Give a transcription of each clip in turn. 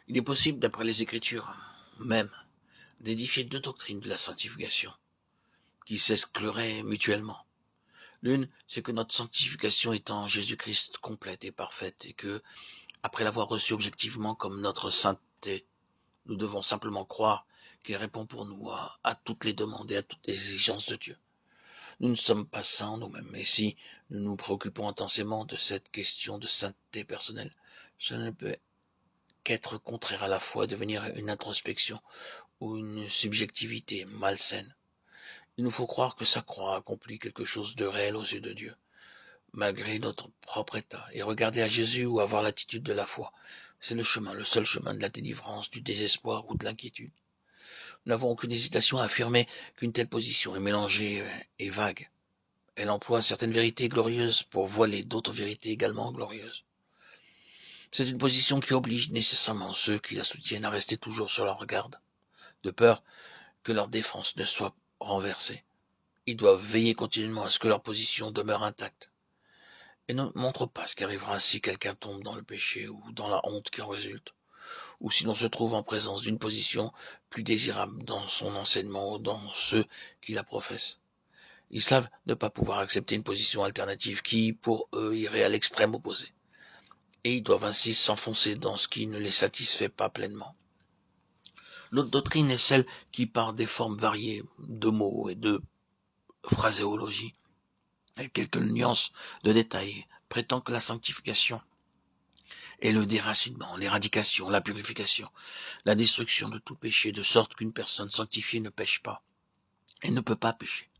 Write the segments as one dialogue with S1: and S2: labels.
S1: Il est possible, d'après les Écritures, même, d'édifier deux doctrines de la sanctification, qui s'excluraient mutuellement. L'une, c'est que notre sanctification est en Jésus-Christ complète et parfaite, et que, après l'avoir reçu objectivement comme notre sainteté, nous devons simplement croire qu'il répond pour nous à toutes les demandes et à toutes les exigences de Dieu. Nous ne sommes pas saints en nous-mêmes, et si nous nous préoccupons intensément de cette question de sainteté personnelle, cela ne peut qu'être contraire à la foi, devenir une introspection ou une subjectivité malsaine. Il nous faut croire que sa croix accomplit quelque chose de réel aux yeux de Dieu, malgré notre propre état, et regarder à Jésus ou avoir l'attitude de la foi. C'est le chemin, le seul chemin de la délivrance, du désespoir ou de l'inquiétude. Nous n'avons aucune hésitation à affirmer qu'une telle position est mélangée et vague. Elle emploie certaines vérités glorieuses pour voiler d'autres vérités également glorieuses. C'est une position qui oblige nécessairement ceux qui la soutiennent à rester toujours sur leur garde, de peur que leur défense ne soit renversée. Ils doivent veiller continuellement à ce que leur position demeure intacte, et ne montrent pas ce qui arrivera si quelqu'un tombe dans le péché ou dans la honte qui en résulte, ou si l'on se trouve en présence d'une position plus désirable dans son enseignement ou dans ceux qui la professent. Ils savent ne pas pouvoir accepter une position alternative qui, pour eux, irait à l'extrême opposé, et ils doivent ainsi s'enfoncer dans ce qui ne les satisfait pas pleinement. L'autre doctrine est celle qui, par des formes variées de mots et de phraséologie, et quelques nuances de détails, prétend que la sanctification est le déracinement, l'éradication, la purification, la destruction de tout péché, de sorte qu'une personne sanctifiée ne pêche pas et ne peut pas pécher.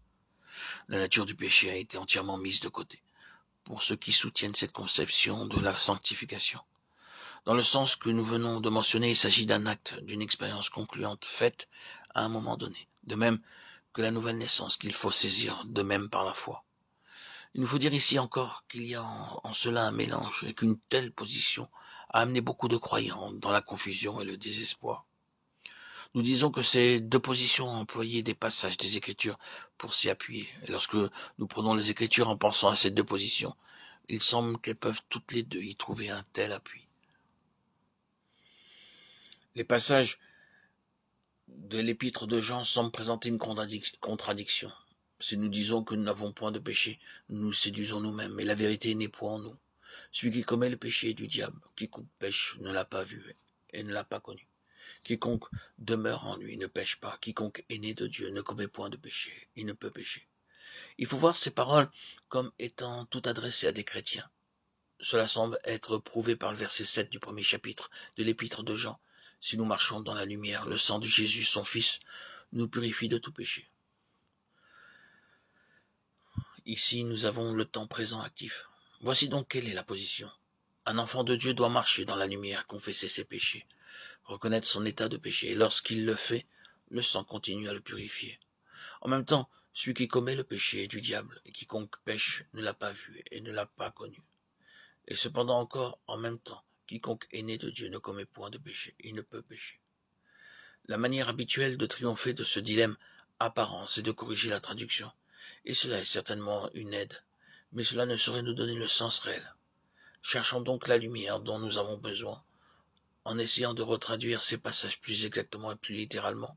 S1: La nature du péché a été entièrement mise de côté pour ceux qui soutiennent cette conception de la sanctification. Dans le sens que nous venons de mentionner, il s'agit d'un acte, d'une expérience concluante faite à un moment donné, de même que la nouvelle naissance qu'il faut saisir de même par la foi. Il nous faut dire ici encore qu'il y a en cela un mélange et qu'une telle position a amené beaucoup de croyants dans la confusion et le désespoir. Nous disons que ces deux positions ont employé des passages des Écritures pour s'y appuyer. Et lorsque nous prenons les Écritures en pensant à ces deux positions, il semble qu'elles peuvent toutes les deux y trouver un tel appui. Les passages de l'épître de Jean semblent présenter une contradiction. Si nous disons que nous n'avons point de péché, nous nous séduisons nous-mêmes, et la vérité n'est point en nous. Celui qui commet le péché est du diable. Quiconque pêche ne l'a pas vu et ne l'a pas connu. Quiconque demeure en lui ne pêche pas. Quiconque est né de Dieu ne commet point de péché. Il ne peut pécher. Il faut voir ces paroles comme étant toutes adressées à des chrétiens. Cela semble être prouvé par le verset 7 du premier chapitre de l'épître de Jean. Si nous marchons dans la lumière, le sang de Jésus, son Fils, nous purifie de tout péché. Ici, nous avons le temps présent actif. Voici donc quelle est la position. Un enfant de Dieu doit marcher dans la lumière, confesser ses péchés, reconnaître son état de péché, et lorsqu'il le fait, le sang continue à le purifier. En même temps, celui qui commet le péché est du diable, et quiconque pêche ne l'a pas vu et ne l'a pas connu. Et cependant encore, en même temps, quiconque est né de Dieu ne commet point de péché, il ne peut pécher. La manière habituelle de triompher de ce dilemme apparent, c'est de corriger la traduction, et cela est certainement une aide, mais cela ne saurait nous donner le sens réel. Cherchons donc la lumière dont nous avons besoin, en essayant de retraduire ces passages plus exactement et plus littéralement.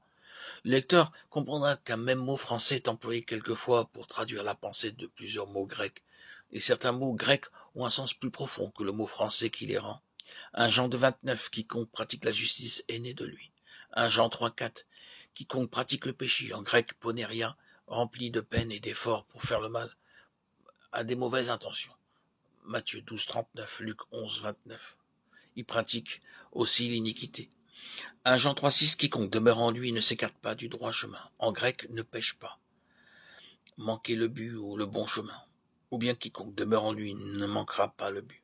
S1: Le lecteur comprendra qu'un même mot français est employé quelquefois pour traduire la pensée de plusieurs mots grecs, et certains mots grecs ont un sens plus profond que le mot français qui les rend. Un Jean de 29, quiconque pratique la justice est né de lui. Un Jean 3,4, quiconque pratique le péché, en grec poneria, rempli de peine et d'efforts pour faire le mal, a des mauvaises intentions. Matthieu 12,39, Luc 11,29. Il pratique aussi l'iniquité. Un Jean 3,6, quiconque demeure en lui ne s'écarte pas du droit chemin. En grec, ne pêche pas. Manquer le but ou le bon chemin. Ou bien quiconque demeure en lui ne manquera pas le but.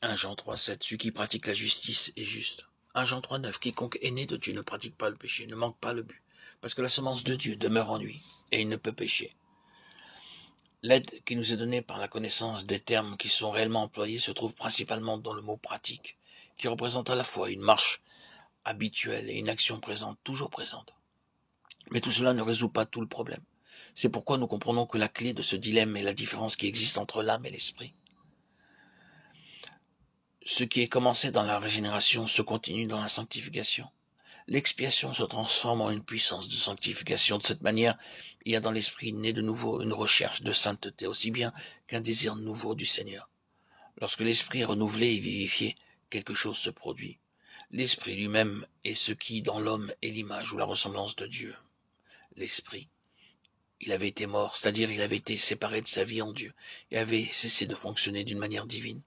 S1: 1 Jean 3,7, celui qui pratique la justice est juste. 1 Jean 3,9, quiconque est né de Dieu ne pratique pas le péché, ne manque pas le but. Parce que la semence de Dieu demeure en lui, et il ne peut pécher. L'aide qui nous est donnée par la connaissance des termes qui sont réellement employés se trouve principalement dans le mot pratique, qui représente à la fois une marche habituelle et une action présente, toujours présente. Mais tout cela ne résout pas tout le problème. C'est pourquoi nous comprenons que la clé de ce dilemme est la différence qui existe entre l'âme et l'esprit. Ce qui est commencé dans la régénération se continue dans la sanctification. L'expiation se transforme en une puissance de sanctification. De cette manière, il y a dans l'esprit né de nouveau une recherche de sainteté, aussi bien qu'un désir nouveau du Seigneur. Lorsque l'esprit est renouvelé et vivifié, quelque chose se produit. L'esprit lui-même est ce qui, dans l'homme, est l'image ou la ressemblance de Dieu. L'esprit, il avait été mort, c'est-à-dire il avait été séparé de sa vie en Dieu, et avait cessé de fonctionner d'une manière divine.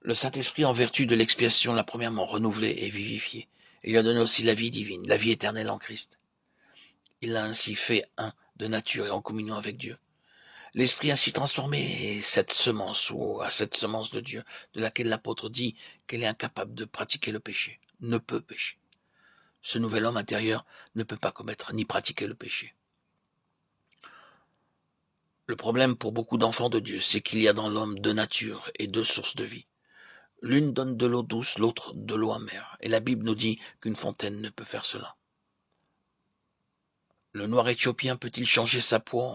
S1: Le Saint-Esprit, en vertu de l'expiation, l'a premièrement renouvelé et vivifié. Il lui a donné aussi la vie divine, la vie éternelle en Christ. Il l'a ainsi fait un de nature et en communion avec Dieu. L'Esprit ainsi transformé cette semence, ou à cette semence de Dieu, de laquelle l'apôtre dit qu'elle est incapable de pratiquer le péché, ne peut pécher. Ce nouvel homme intérieur ne peut pas commettre ni pratiquer le péché. Le problème pour beaucoup d'enfants de Dieu, c'est qu'il y a dans l'homme deux natures et deux sources de vie. L'une donne de l'eau douce, l'autre de l'eau amère. Et la Bible nous dit qu'une fontaine ne peut faire cela. Le noir éthiopien peut-il changer sa peau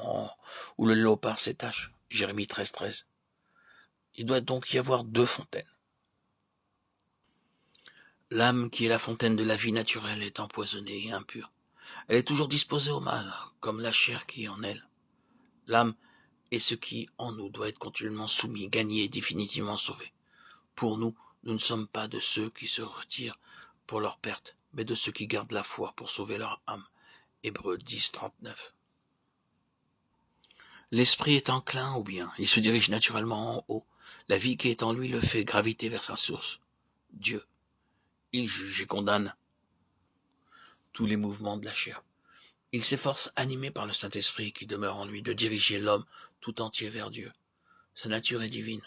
S1: ou le léopard ses taches? Jérémie 13. Il doit donc y avoir deux fontaines. L'âme, qui est la fontaine de la vie naturelle, est empoisonnée et impure. Elle est toujours disposée au mal, comme la chair qui est en elle. L'âme est ce qui, en nous, doit être continuellement soumis, gagné et définitivement sauvé. Pour nous, nous ne sommes pas de ceux qui se retirent pour leur perte, mais de ceux qui gardent la foi pour sauver leur âme. Hébreux 10:39. L'esprit est enclin au bien, il se dirige naturellement en haut. La vie qui est en lui le fait graviter vers sa source, Dieu. Il juge et condamne tous les mouvements de la chair. Il s'efforce, animé par le Saint-Esprit qui demeure en lui, de diriger l'homme tout entier vers Dieu. Sa nature est divine,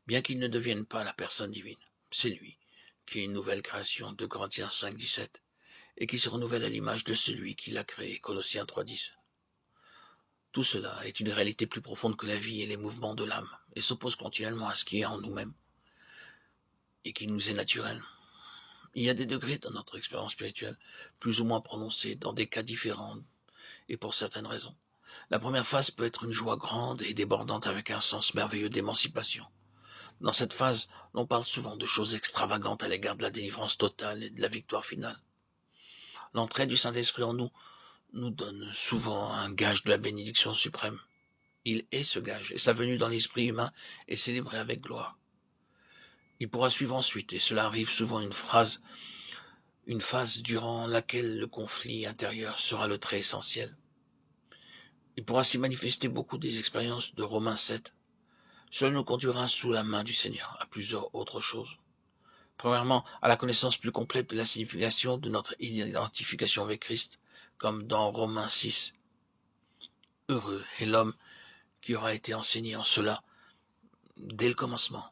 S1: bien qu'il ne devienne pas la personne divine. C'est lui qui est une nouvelle création, 2 Corinthiens 5:17, et qui se renouvelle à l'image de celui qui l'a créé, Colossiens 3:10. Tout cela est une réalité plus profonde que la vie et les mouvements de l'âme, et s'oppose continuellement à ce qui est en nous-mêmes, et qui nous est naturel. Il y a des degrés dans notre expérience spirituelle, plus ou moins prononcés, dans des cas différents, et pour certaines raisons. La première phase peut être une joie grande et débordante avec un sens merveilleux d'émancipation. Dans cette phase, l'on parle souvent de choses extravagantes à l'égard de la délivrance totale et de la victoire finale. L'entrée du Saint-Esprit en nous donne souvent un gage de la bénédiction suprême. Il est ce gage, et sa venue dans l'esprit humain est célébrée avec gloire. Il pourra suivre ensuite, et cela arrive souvent une phase durant laquelle le conflit intérieur sera le trait essentiel. Il pourra s'y manifester beaucoup des expériences de Romains 7. Cela nous conduira sous la main du Seigneur à plusieurs autres choses. Premièrement, à la connaissance plus complète de la signification de notre identification avec Christ, comme dans Romains 6. Heureux est l'homme qui aura été enseigné en cela dès le commencement,